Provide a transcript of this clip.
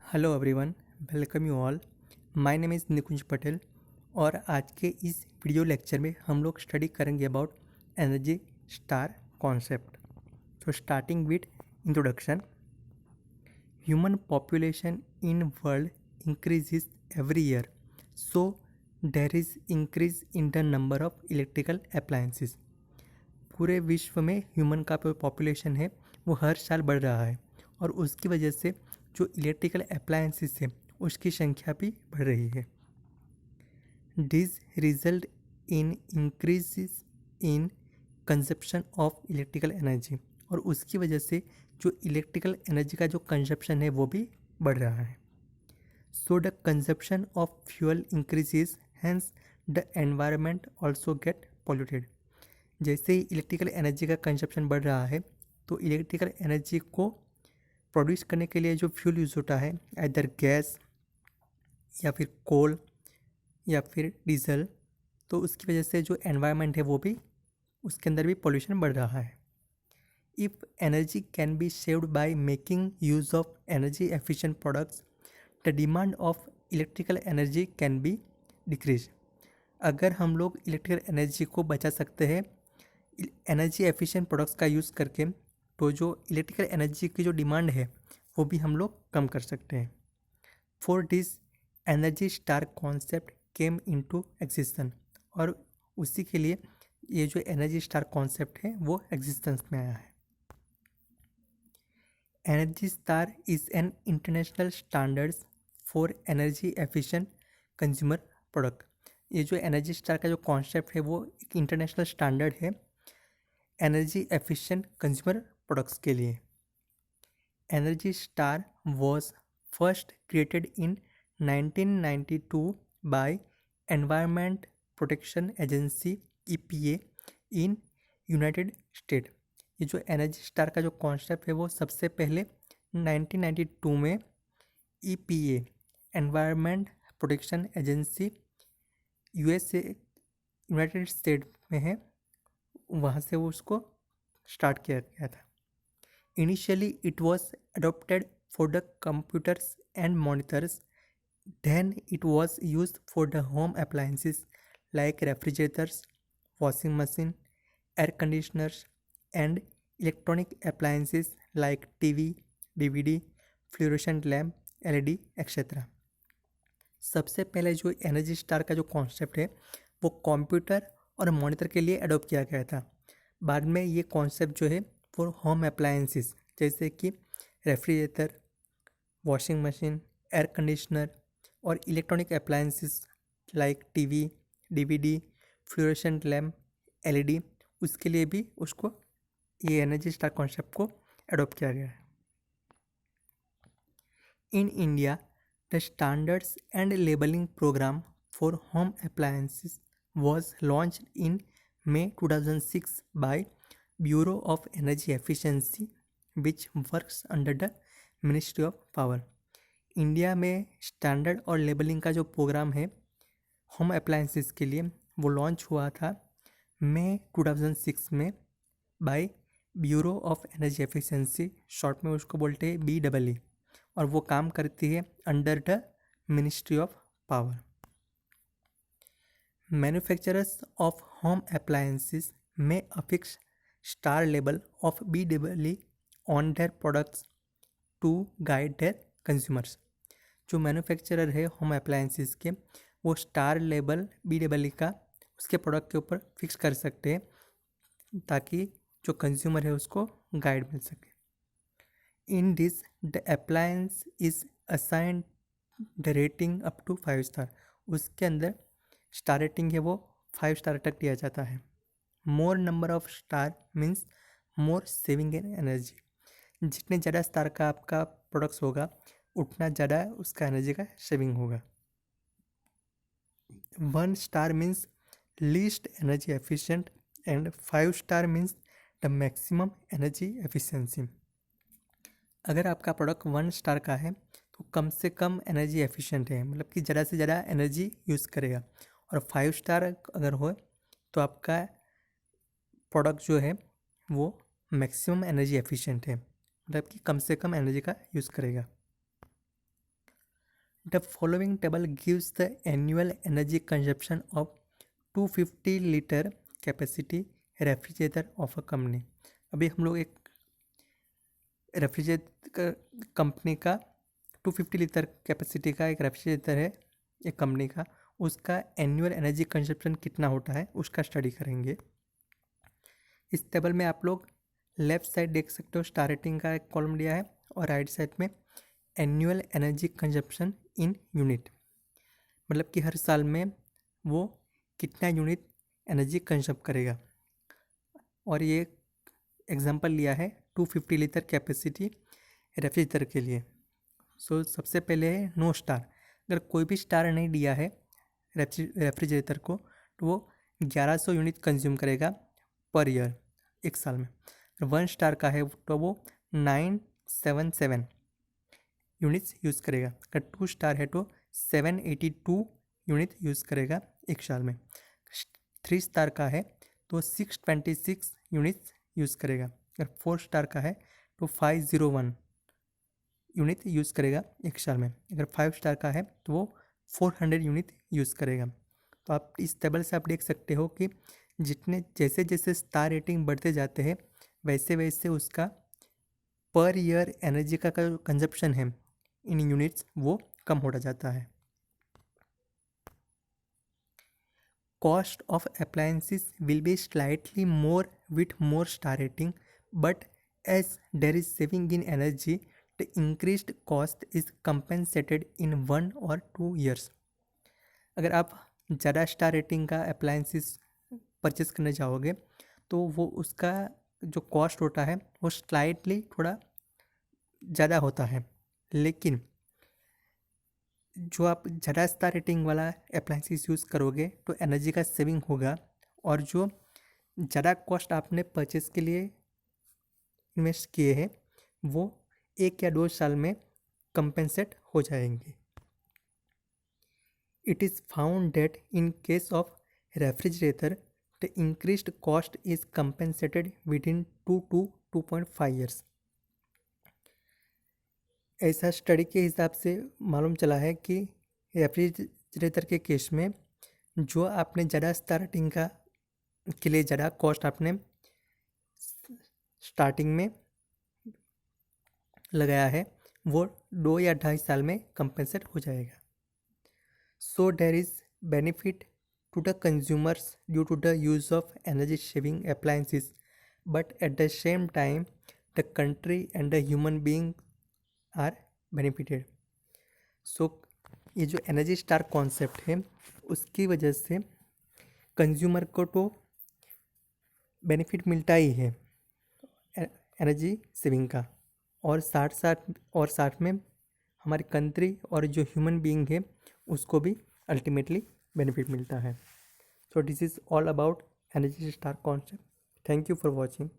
Hello everyone, welcome you all. My name is Nikunj Patel और आज के इस वीडियो लेक्चर में हम लोग स्टडी करेंगे अबाउट एनर्जी स्टार कॉन्सेप्ट। तो starting with introduction. Human population in world increases every year, so there is increase in the number of electrical appliances. पूरे विश्व में ह्यूमन का जो पॉपुलेशन है वो हर साल बढ़ रहा है और उसकी वजह से जो इलेक्ट्रिकल अप्लायंसेस है उसकी संख्या भी बढ़ रही है। This result in increase in consumption of electrical energy, और उसकी वजह से जो इलेक्ट्रिकल एनर्जी का जो कंजप्शन है वो भी बढ़ रहा है। So the consumption of fuel increases, hence the environment also get polluted. जैसे ही इलेक्ट्रिकल एनर्जी का कंजप्शन बढ़ रहा है तो इलेक्ट्रिकल एनर्जी को प्रोड्यूस करने के लिए जो फ्यूल यूज़ होता है, इधर गैस या फिर कोल या फिर डीजल, तो उसकी वजह से जो एनवायरनमेंट है वो भी उसके अंदर भी पोल्यूशन बढ़ रहा है। If energy can be saved by making use of energy efficient products, the demand of electrical energy can be decrease. अगर हम लोग इलेक्ट्रिकल एनर्जी को बचा सकते हैं एनर्जी एफिशिएंट प्रोडक्ट्स का यूज़ करके, तो जो इलेक्ट्रिकल एनर्जी की जो डिमांड है वो भी हम लोग कम कर सकते हैं। For this energy star concept came into existence, और उसी के लिए ये जो एनर्जी स्टार कॉन्सेप्ट है वो एग्जिस्टेंस में आया है। Energy star is an international standards for energy efficient consumer product. ये जो एनर्जी स्टार का जो कॉन्सेप्ट है वो एक इंटरनेशनल स्टैंडर्ड है एनर्जी एफिशिएंट कंज्यूमर प्रोडक्ट्स के लिए। Energy star was first created in 1992 by environment protection agency EPA in United State. ये जो एनर्जी स्टार का जो कॉन्सेप्ट है वो सबसे पहले 1992 में EPA environment protection agency USA United state में है, वहाँ से वो उसको स्टार्ट किया गया था। Initially, it was adopted for the computers and monitors. Then it was used for the home appliances like refrigerators, washing machine, air conditioners, and electronic appliances like TV, DVD, fluorescent lamp, LED, etc. सबसे पहले जो energy star का जो concept है वो computer और monitor के लिए अडोप्ट किया गया था। बाद में ये कॉन्सेप्ट जो है फॉर होम अप्लायंसेस जैसे कि refrigerator, washing machine, air conditioner और electronic appliances like TV, DVD, fluorescent lamp, LED, उसके लिए भी उसको ये एनर्जी स्टार कॉन्सेप्ट को अडोप्ट किया गया है। In India the standards and labelling programme for home appliances was launched in May 2006 by Bureau of Energy Efficiency, which works under the Ministry of Power. India में standard और labelling का जो programme है home appliances के लिए वो launch हुआ था मई 2006 में by bureau of energy efficiency, short में उसको बोलते हैं BEE, और वो काम करती है under the ministry of power. Manufacturers of home appliances may affix star label of BEE on their products to guide their consumers. जो मैन्युफैक्चरर है होम अप्लायंसेस के वो स्टार लेबल BEE का उसके प्रोडक्ट के ऊपर फिक्स कर सकते हैं ताकि जो कंज्यूमर है उसको गाइड मिल सके। In this the appliance is assigned the rating up to 5 star. उसके अंदर स्टार रेटिंग है वो 5 स्टार तक दिया जाता है। मोर number of star means more saving in energy. जितने ज़्यादा स्टार का आपका प्रोडक्ट्स होगा उतना ज़्यादा उसका एनर्जी का सेविंग होगा। 1 star means least energy efficient and 5 star means the maximum energy efficiency. अगर आपका प्रोडक्ट 1 स्टार का है तो कम से कम एनर्जी एफिशिएंट है, मतलब कि ज़्यादा से ज़्यादा एनर्जी यूज़ करेगा, और 5 स्टार अगर हो तो आपका प्रोडक्ट जो है वो मैक्सिमम एनर्जी एफिशिएंट है, मतलब कि कम से कम एनर्जी का यूज़ करेगा। The following table gives the annual energy consumption of 250 litre capacity refrigerator of a company. अभी हम लोग एक रेफ्रिजरेटर कंपनी का 250 लीटर कैपेसिटी का एक रेफ्रिजरेटर है एक कंपनी का, उसका एनुअल एनर्जी कंजप्शन कितना होता है उसका स्टडी करेंगे। इस टेबल में आप लोग लेफ्ट साइड देख सकते हो स्टार रेटिंग का एक कॉलम दिया है और राइट साइड में annual energy consumption in unit, मतलब कि हर साल में वो कितना यूनिट एनर्जी कंजप्ट करेगा। और ये एग्जांपल लिया है 250 लीटर कैपेसिटी रेफ्रिजरेटर के लिए। सो सबसे पहले है नो स्टार। अगर कोई भी स्टार नहीं दिया है रेफ्रिजरेटर को तो वो 1100 यूनिट कंज्यूम करेगा पर ईयर एक साल में। 1 स्टार का है तो वो 977 यूनिट्स यूज़ करेगा। अगर 2 स्टार है तो 782 यूनिट यूज़ करेगा एक साल में। 3 स्टार का है तो 626 यूनिट्स यूज़ करेगा। अगर 4 स्टार का है तो 501 यूनिट यूज़ करेगा एक साल में। अगर 5 स्टार का है तो वो 400 यूनिट यूज़ करेगा। तो आप इस टेबल से आप देख सकते हो कि जैसे जैसे स्टार रेटिंग बढ़ते जाते हैं वैसे वैसे उसका पर ईयर एनर्जी का कंजप्शन है इन यूनिट्स वो कम होता जाता है। Cost of appliances will be slightly more with more star rating, but as there is saving in energy the increased cost is compensated in 1 or 2 years। अगर आप ज़्यादा star rating का अप्लायंसेस परचेस करने जाओगे तो वो उसका जो कॉस्ट होता है वो स्लाइटली थोड़ा ज़्यादा होता है, लेकिन जो आप ज़्यादा स्टार रेटिंग वाला अप्लायंसेस यूज़ करोगे तो एनर्जी का सेविंग होगा और जो ज़्यादा कॉस्ट आपने परचेस के लिए इन्वेस्ट किए हैं वो 1 या 2 साल में कंपेंसेट हो जाएंगे। It is found that in case of refrigerator, the increased cost is compensated within 2 to 2.5 years। ऐसा स्टडी के हिसाब से मालूम चला है कि रेफ्रिजरेटर के केस में जो आपने ज़्यादा स्टार्टिंग का के लिए ज़्यादा कॉस्ट आपने स्टार्टिंग में लगाया है वो 2 या 2.5 साल में कंपेंसेट हो जाएगा। So there is benefit to the consumers due to the use of energy saving appliances, but at the same time the country and the human being are benefited। So ये जो एनर्जी स्टार कॉन्सेप्ट है उसकी वजह से consumer को तो benefit मिलता ही है एनर्जी सेविंग का, और साथ में हमारी कंट्री और जो ह्यूमन बीइंग है उसको भी अल्टीमेटली बेनिफिट मिलता है। So this is all about energy star concept. Thank you for watching.